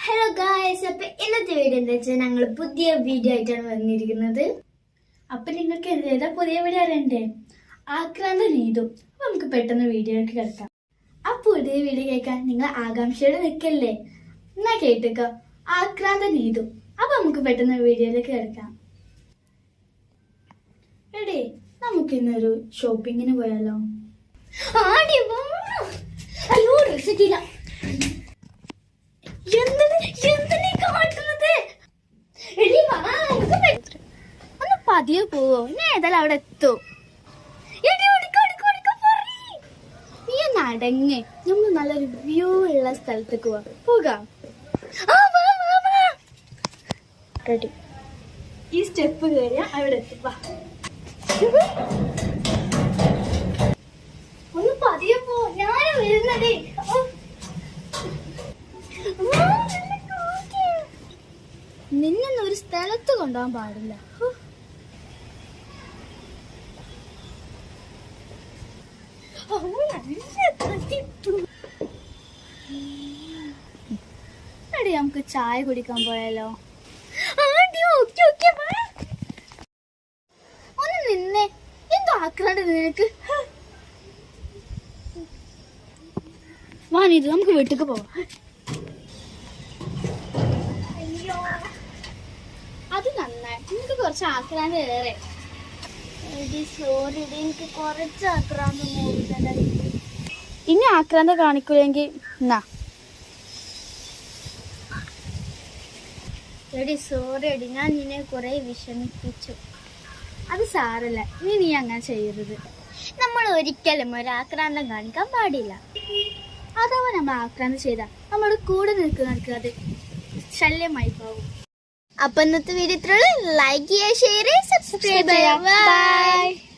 Hello guys, അപ്പൊ ഇന്നത്തെ video എന്താ വെച്ചാൽ ഞങ്ങൾ പുതിയ വീഡിയോ ആയിട്ടാണ് വന്നിരിക്കുന്നത്. അപ്പൊ നിങ്ങൾക്ക് ഏതാ പുതിയ വീഡിയോ അറിയണ്ടേ? ആക്രാന്ത നീതു. അപ്പൊ നമുക്ക് പെട്ടെന്ന് വീഡിയോയിലേക്ക് കിടക്കാം. ആ പുതിയ വീഡിയോ കേൾക്കാൻ നിങ്ങൾ ആകാംക്ഷയോടെ നിൽക്കല്ലേ? എന്നാ കേട്ടുക, ആക്രാന്ത നീതു. അപ്പൊ നമുക്ക് പെട്ടെന്ന് വീഡിയോയിലേക്ക് കിടക്കാം. എടേ, നമുക്ക് ഇന്നൊരു ഷോപ്പിങ്ങിന് പോയാലോ? അയ്യോ, ഡ്രസ് കിട്ടിയില്ല. ഒന്ന് പതിയെ പോവോ? ഞാൻ ഏതായാലും അവിടെ എത്തൂ. നീ നടങ്ങ്, നമ്മൾ നല്ലൊരു വ്യൂ ഉള്ള സ്ഥലത്തേക്ക് പോകാം. ഈ സ്റ്റെപ്പ് കയറിയാ അവിടെ എത്തുക. ഒന്ന് പതിയെ പോ, ഞാൻ വരുന്നതേ. നിന്നൊന്നും ഒരു സ്ഥലത്ത് കൊണ്ടുപോകാൻ പാടില്ല. എടി, നമുക്ക് ചായ കുടിക്കാൻ പോയാലോ? ഒന്ന് നിന്നേ, എന്തോ ആക്രാണ്ട് നിനക്ക്. വാനിത്, നമുക്ക് വീട്ടിലേക്ക് പോവാം. അത് നന്നായി, നിനക്ക് കുറച്ച് ആക്രാന്ത് ഏറെ. സോറി, എനിക്ക് കുറച്ച് ആക്രാന്ത് മൂടിക്കണ്ടായി. ഇനി ആക്രാന്ത കാണിക്കൂലെങ്കിൽ എന്നാ എടി, സോറി എടി, ഞാൻ നിന്നെ കുറെ വിഷമിപ്പിച്ചു. അത് സാരല്ല, ഇനി നീ അങ്ങനെ ചെയ്യരുത്. നമ്മൾ ഒരിക്കലും ഒരു ആക്രാന്തം കാണിക്കാൻ പാടില്ല. അഥവാ നമ്മൾ ആക്രാന്തം ചെയ്താൽ നമ്മൾ കൂടെ നിൽക്കുന്നവർക്ക് അത് ശല്യമായി പോകും. അപ്പൊ ഇന്നത്തെ വീഡിയോ ഇത്രയുള്ളൂ. ലൈക്ക് ചെയ്യുക, ഷെയർ ചെയ്യുക, സബ്സ്ക്രൈബ് ചെയ്യുക. ബൈ.